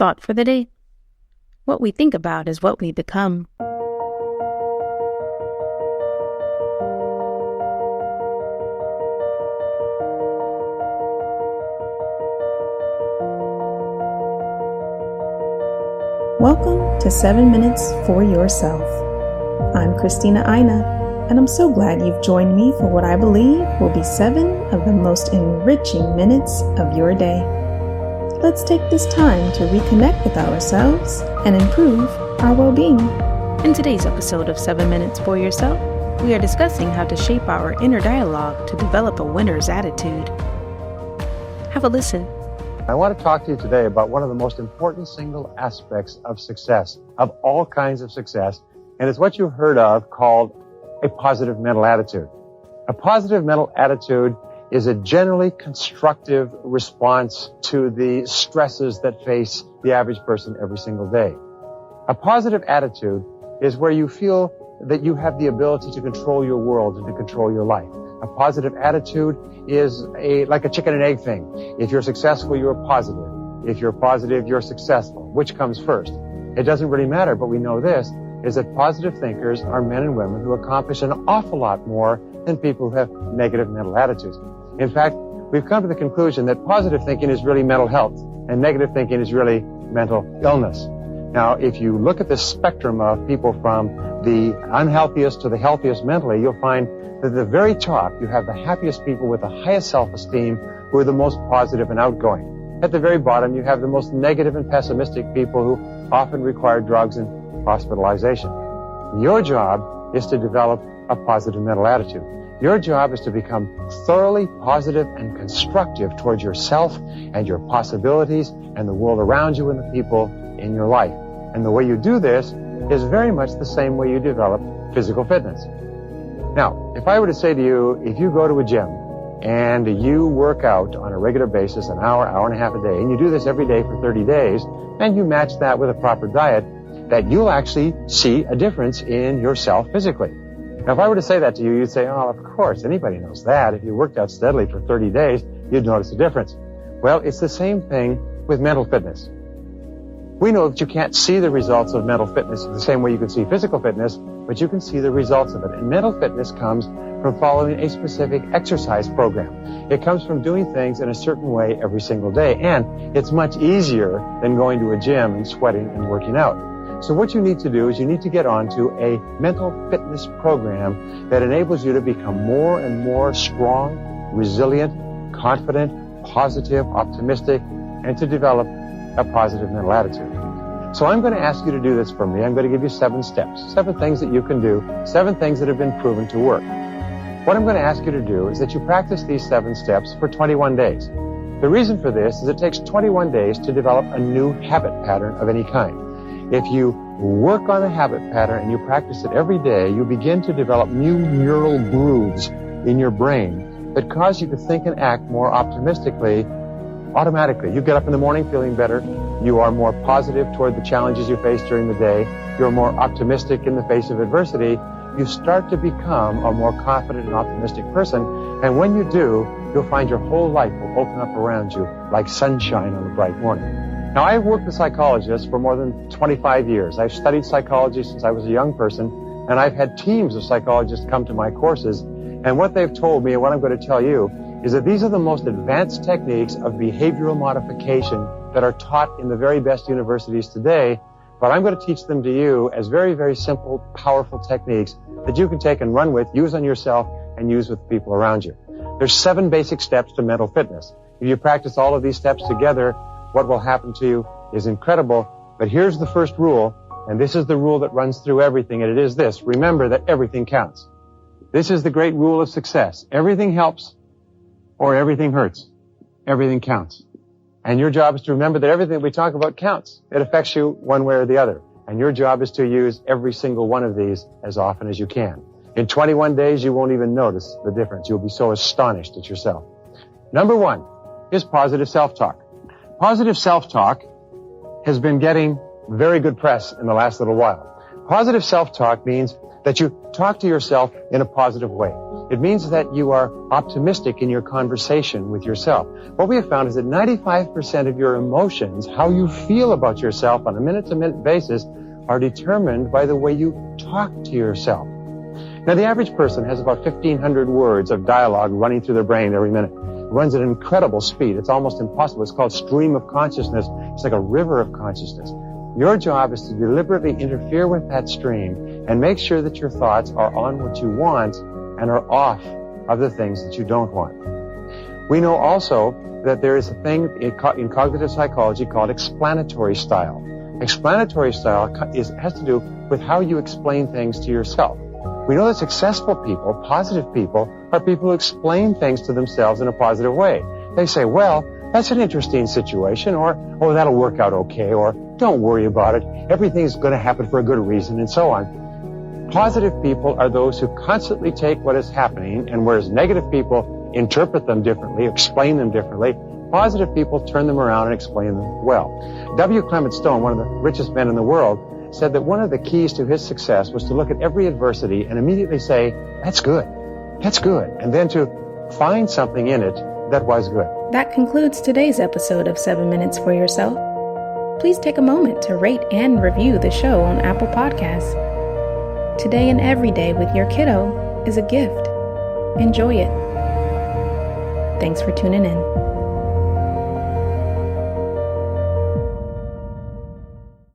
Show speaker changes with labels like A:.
A: Thought for the day. What we think about is what we become.
B: Welcome to 7 Minutes for Yourself. I'm Christina Aina, and I'm so glad you've joined me for what I believe will be 7 of the most enriching minutes of your day. Let's take this time to reconnect with ourselves and improve our well-being.
A: In today's episode of 7 Minutes for Yourself, we are discussing how to shape our inner dialogue to develop a winner's attitude. Have a listen.
C: I want to talk to you today about one of the most important single aspects of success, of all kinds of success, and it's what you've heard of called a positive mental attitude. A positive mental attitude is a generally constructive response to the stresses that face the average person every single day. A positive attitude is where you feel that you have the ability to control your world and to control your life. A positive attitude is like a chicken and egg thing. If you're successful, you're positive. If you're positive, you're successful. Which comes first? It doesn't really matter, but we know this, is that positive thinkers are men and women who accomplish an awful lot more than people who have negative mental attitudes. In fact, we've come to the conclusion that positive thinking is really mental health and negative thinking is really mental illness. Now, if you look at the spectrum of people from the unhealthiest to the healthiest mentally, you'll find that at the very top, you have the happiest people with the highest self-esteem who are the most positive and outgoing. At the very bottom, you have the most negative and pessimistic people who often require drugs and hospitalization. Your job is to develop a positive mental attitude. Your job is to become thoroughly positive and constructive towards yourself and your possibilities and the world around you and the people in your life. And the way you do this is very much the same way you develop physical fitness. Now, if I were to say to you, if you go to a gym and you work out on a regular basis, an hour, hour and a half a day, and you do this every day for 30 days, and you match that with a proper diet, that you'll actually see a difference in yourself physically. Now, if I were to say that to you, you'd say, oh, of course, anybody knows that. If you worked out steadily for 30 days, you'd notice a difference. Well, it's the same thing with mental fitness. We know that you can't see the results of mental fitness the same way you can see physical fitness, but you can see the results of it. And mental fitness comes from following a specific exercise program. It comes from doing things in a certain way every single day. And it's much easier than going to a gym and sweating and working out. So what you need to do is you need to get onto a mental fitness program that enables you to become more and more strong, resilient, confident, positive, optimistic, and to develop a positive mental attitude. So I'm going to ask you to do this for me. I'm going to give you 7 steps, 7 things that you can do, 7 things that have been proven to work. What I'm going to ask you to do is that you practice these 7 steps for 21 days. The reason for this is it takes 21 days to develop a new habit pattern of any kind. If you work on a habit pattern and you practice it every day, you begin to develop new neural grooves in your brain that cause you to think and act more optimistically automatically. You get up in the morning feeling better. You are more positive toward the challenges you face during the day. You're more optimistic in the face of adversity. You start to become a more confident and optimistic person. And when you do, you'll find your whole life will open up around you like sunshine on a bright morning. Now, I've worked with psychologists for more than 25 years. I've studied psychology since I was a young person, and I've had teams of psychologists come to my courses. And what they've told me and what I'm going to tell you is that these are the most advanced techniques of behavioral modification that are taught in the very best universities today. But I'm going to teach them to you as very, very simple, powerful techniques that you can take and run with, use on yourself, and use with people around you. There's 7 basic steps to mental fitness. If you practice all of these steps together, what will happen to you is incredible. But here's the first rule, and this is the rule that runs through everything, and it is this. Remember that everything counts. This is the great rule of success. Everything helps or everything hurts. Everything counts. And your job is to remember that everything we talk about counts. It affects you one way or the other. And your job is to use every single one of these as often as you can. In 21 days, you won't even notice the difference. You'll be so astonished at yourself. Number 1 is positive self-talk. Positive self-talk has been getting very good press in the last little while. Positive self-talk means that you talk to yourself in a positive way. It means that you are optimistic in your conversation with yourself. What we have found is that 95% of your emotions, how you feel about yourself on a minute-to-minute basis, are determined by the way you talk to yourself. Now, the average person has about 1,500 words of dialogue running through their brain every minute. It runs at an incredible speed. It's almost impossible. It's called stream of consciousness. It's like a river of consciousness. Your job is to deliberately interfere with that stream and make sure that your thoughts are on what you want and are off of the things that you don't want. We know also that there is a thing in cognitive psychology called explanatory style. Explanatory style has to do with how you explain things to yourself. We know that successful people, positive people, are people who explain things to themselves in a positive way. They say, well, that's an interesting situation, or, oh, that'll work out okay, or don't worry about it. Everything's going to happen for a good reason, and so on. Positive people are those who constantly take what is happening, and whereas negative people interpret them differently, explain them differently, positive people turn them around and explain them well. W. Clement Stone, one of the richest men in the world, said that one of the keys to his success was to look at every adversity and immediately say, that's good, and then to find something in it that was good.
A: That concludes today's episode of 7 Minutes for Yourself. Please take a moment to rate and review the show on Apple Podcasts. Today and every day with your kiddo is a gift. Enjoy it. Thanks for tuning in.